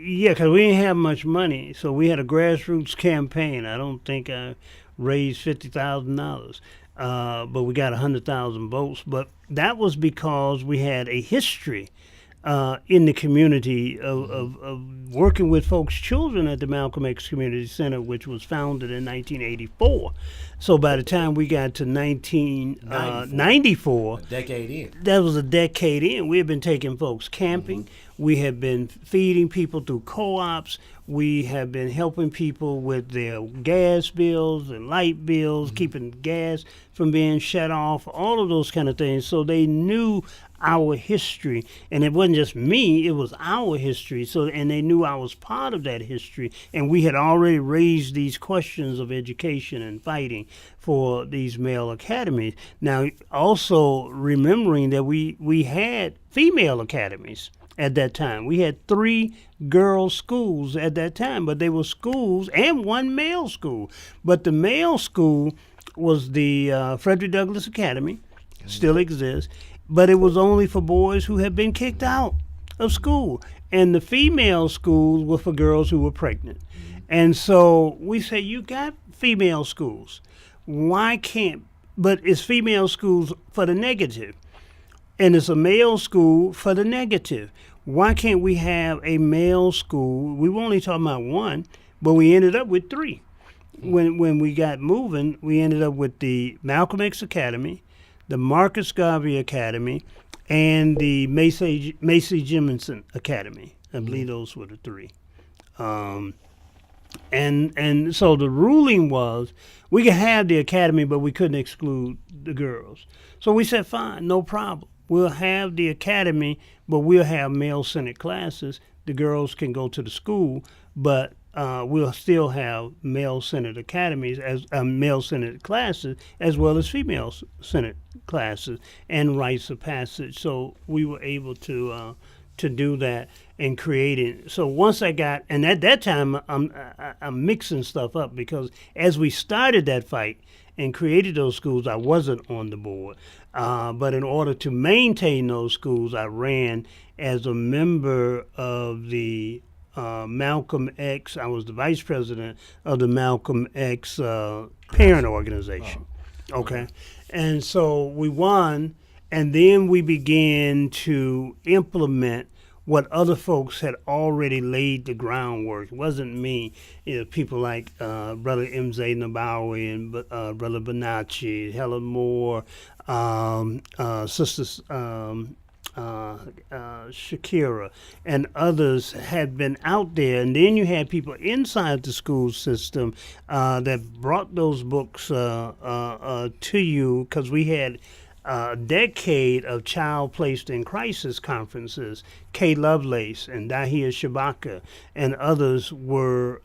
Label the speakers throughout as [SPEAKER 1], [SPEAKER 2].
[SPEAKER 1] Yeah, because we didn't have much money, so we had a grassroots campaign. I don't think I raised $50,000, but we got 100,000 votes. But that was because we had a history in the community of working with folks' children at the Malcolm X Community Center, which was founded in 1984. So by the time we got to 1994,
[SPEAKER 2] A decade in.
[SPEAKER 1] that was a decade in. We had been taking folks camping. We had been feeding people through co-ops. We have been helping people with their gas bills and light bills, keeping gas from being shut off, all of those kind of things. So they knew our history, and it wasn't just me, it was our history. So, and they knew I was part of that history, and we had already raised these questions of education and fighting for these male academies. Now, also remembering that we had female academies at that time. We had 3 girls' schools at that time, but they were schools and 1 male school. But the male school was the Frederick Douglass Academy, still exists, but it was only for boys who had been kicked out of school. And the female schools were for girls who were pregnant. And so we say, you got female schools. Why can't, but it's female schools for the negative, and it's a male school for the negative. Why can't we have a male school? We were only talking about 1, but we ended up with 3. When we got moving, we ended up with the Malcolm X Academy, the Marcus Garvey Academy, and the Macy Jemison Academy. I believe those were the 3. And so the ruling was we could have the academy, but we couldn't exclude the girls. So we said, fine, no problem. We'll have the academy, but we'll have male-centered classes. The girls can go to the school, but we'll still have male-centered academies, as male-centered classes, as well as female-centered classes, and rites of passage. So we were able to do that and create it. So once I got, and at that time, I'm mixing stuff up, because as we started that fight and created those schools, I wasn't on the board. But in order to maintain those schools, I ran as a member of the Malcolm X. I was the vice president of the Malcolm X parent organization. Okay. And so we won, and then we began to implement what other folks had already laid the groundwork. It wasn't me. It was people like Brother M.Z. Nabawi and Brother Bonacci, Helen Moore, Sisters Shakira, and others had been out there. And then you had people inside the school system that brought those books to you, because we had a decade of child placed in crisis conferences. Kay Lovelace and Dahia Shabaka and others were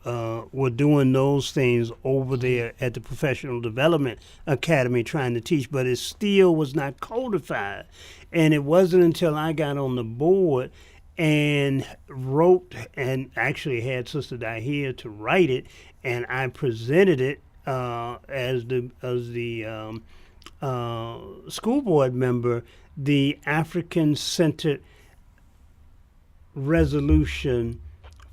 [SPEAKER 1] doing those things over there at the Professional Development Academy, trying to teach, but it still was not codified. And it wasn't until I got on the board and wrote, and actually had Sister Dahia to write it, and I presented it as the school board member, the African-centered resolution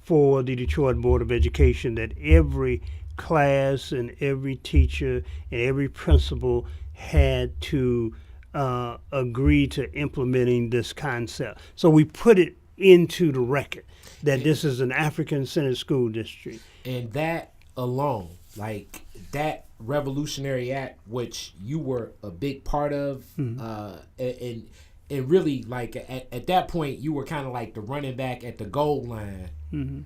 [SPEAKER 1] for the Detroit Board of Education, that every class and every teacher and every principal had to agree to implementing this concept. So we put it into the record that this is an African-centered school district.
[SPEAKER 2] And that alone, like that revolutionary act, which you were a big part of, and really, like at that point, you were kind of like the running back at the goal line, and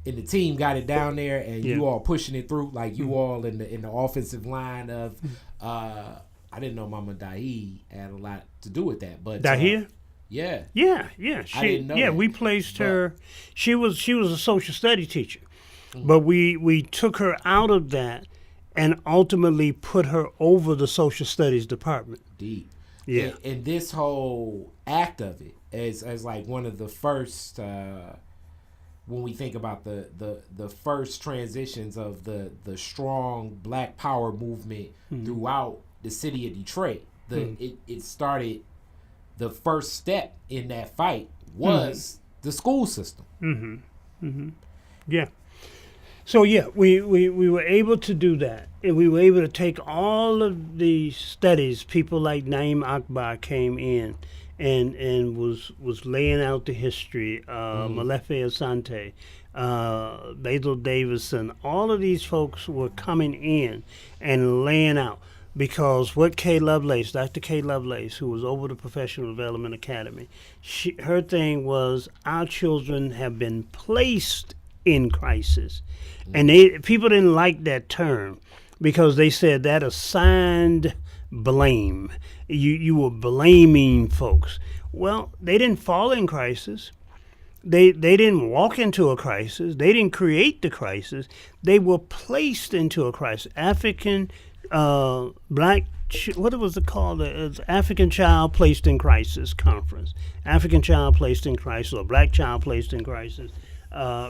[SPEAKER 2] the team got it down there, and you all pushing it through, like you all in the offensive line of. I didn't know Mama Dahi had a lot to do with that, but
[SPEAKER 1] Dahia?
[SPEAKER 2] Yeah.
[SPEAKER 1] I didn't know that. We placed her. She was a social study teacher, but we took her out of that and ultimately put her over the social studies department.
[SPEAKER 2] Deep.
[SPEAKER 1] Yeah.
[SPEAKER 2] And this whole act of it as like one of the first when we think about the first transitions of the strong Black Power movement throughout the city of Detroit. It started. The first step in that fight was the school system.
[SPEAKER 1] Yeah. So yeah, we were able to do that, and we were able to take all of the studies. People like Naim Akbar came in, and was laying out the history. Malefe Asante, Basil Davison, all of these folks were coming in and laying out. Because what Dr. K. Lovelace, who was over the Professional Development Academy, her thing was our children have been placed in crisis. And people didn't like that term because they said that assigned blame. You were blaming folks. Well, they didn't fall in crisis. They didn't walk into a crisis. They didn't create the crisis. They were placed into a crisis. African, black, what was it called? African Child Placed in Crisis Conference. African Child Placed in Crisis, or Black Child Placed in Crisis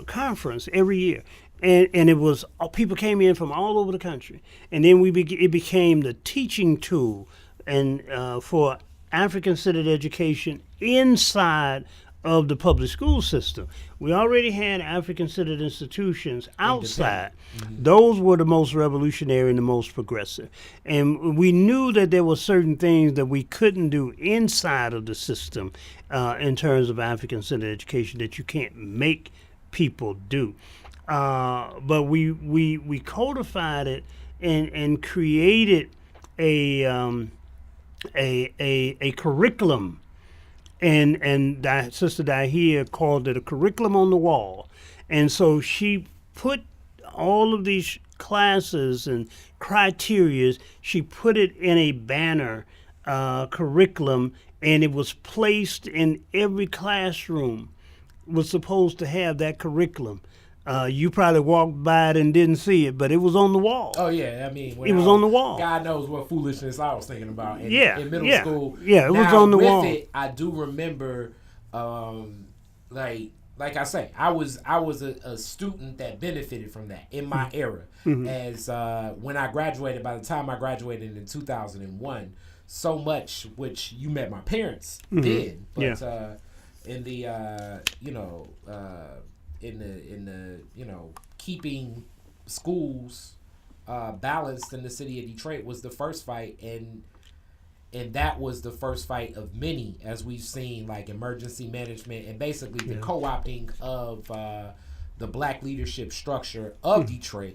[SPEAKER 1] conference every year. And it was people came in from all over the country, and then it became the teaching tool and for African-centered education inside of the public school system. We already had African-centered institutions outside. Those were the most revolutionary and the most progressive. And we knew that there were certain things that we couldn't do inside of the system in terms of African-centered education that you can't make people do. But we codified it and created a curriculum, and Sister Dahir called it a curriculum on the wall. And so she put all of these classes and criteria, she put it in a banner curriculum, and it was placed in every classroom. Was supposed to have that curriculum. You probably walked by it and didn't see it, but it was on the wall.
[SPEAKER 2] Oh yeah, I mean,
[SPEAKER 1] it was on the wall.
[SPEAKER 2] God knows what foolishness I was thinking about in middle school.
[SPEAKER 1] Yeah, it was on the wall.
[SPEAKER 2] With it, I do remember, like I say, I was a student that benefited from that in my era. As when I graduated, by the time I graduated in 2001, so much which you met my parents did, but. In the keeping schools balanced in the city of Detroit was the first fight, and that was the first fight of many, as we've seen, like emergency management and basically the co-opting of the black leadership structure of Detroit